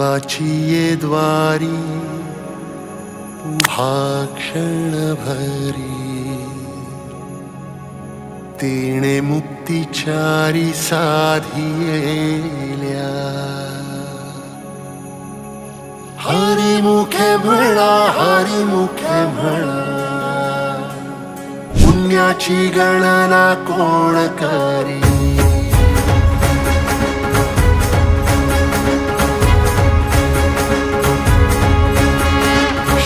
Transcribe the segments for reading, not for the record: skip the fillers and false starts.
देवाची ये द्वारी भाक्षण भरी तेणे मुक्तिचारी साधियेल्या हरी मुखे म्हणा हरी मुखे म्हणा पुण्याची गणना कोण करी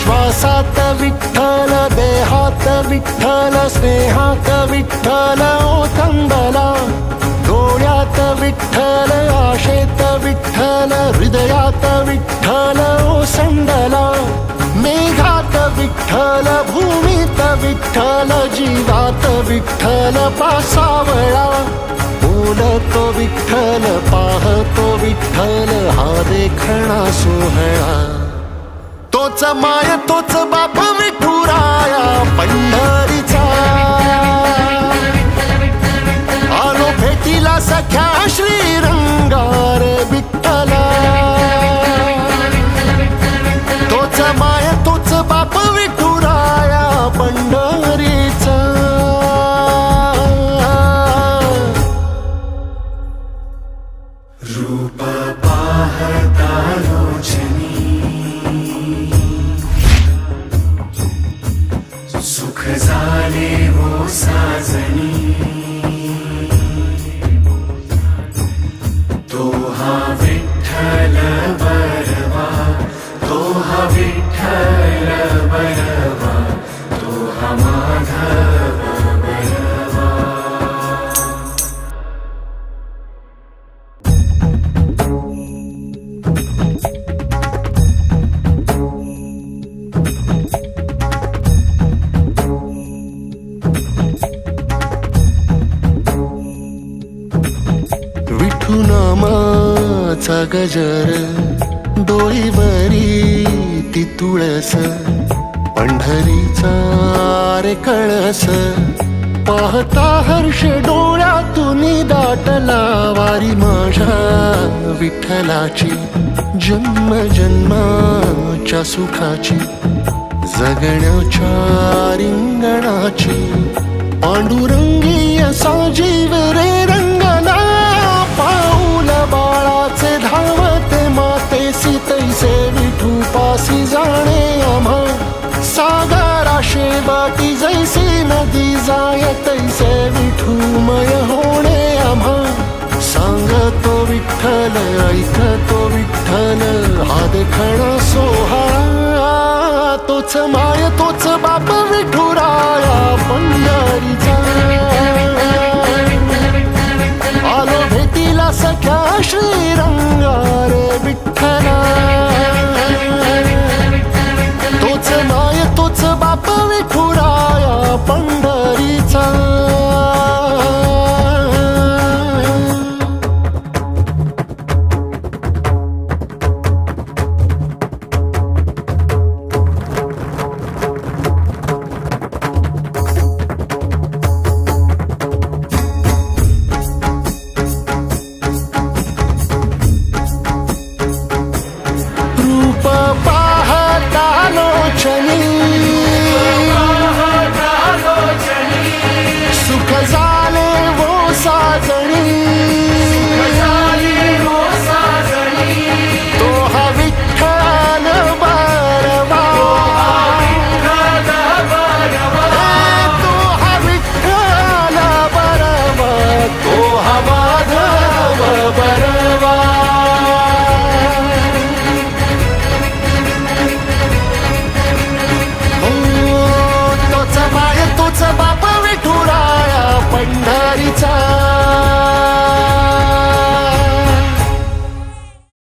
श्वासात विठ्ठल देहात विठ्ठल स्नेहात विठ्ठल ओथंबला डोळ्यात विठ्ठल आशेत विठ्ठल हृदयात विठ्ठल ओसंडला मेघात विठ्ठल भूमीत विठ्ठल जीवात विठ्ठल पासावळा बोलतो विठ्ठल पाहतो विठ्ठल हा देखणा सोहळा तोच माय तोच बाप विठुराया पंढरीचा आलो भेटीला सख्या श्रीरंगार विठ्ठला तोच माय तोच बाप विठुराया पंढरीचा रूप पाहता लोचनी सुख झाले हो साजनी तो हा विठ्ठल बरवा तो हा विठ्ठल बरवा तो हा माधव बरवा विठू नामाचा गजर डोईवरी ती तुळस पंढरीचा रे कळस पाहता हर्ष डोळ्यातून दाटला वारी माझ्या विठ्ठलाची जन्म जन्माच्या सुखाची जगण्याच्या रिंगणाची पांडुरंगी असा जीव रे रंगला पाऊल बाळाचे धावते मातेसी तैसे विठू पासी जाणे आम्हा सागरा शेवटी जैसी नदी जाय तैसे विठूमय होणे आम्हा सांगतो विठ्ठल ऐकतो विठ्ठल हा देखणा सोहळा तोच माय तोच बाप विठुराया पंढरीचा आलो भेटीला सख्या श्रीरंगार विठ्ठला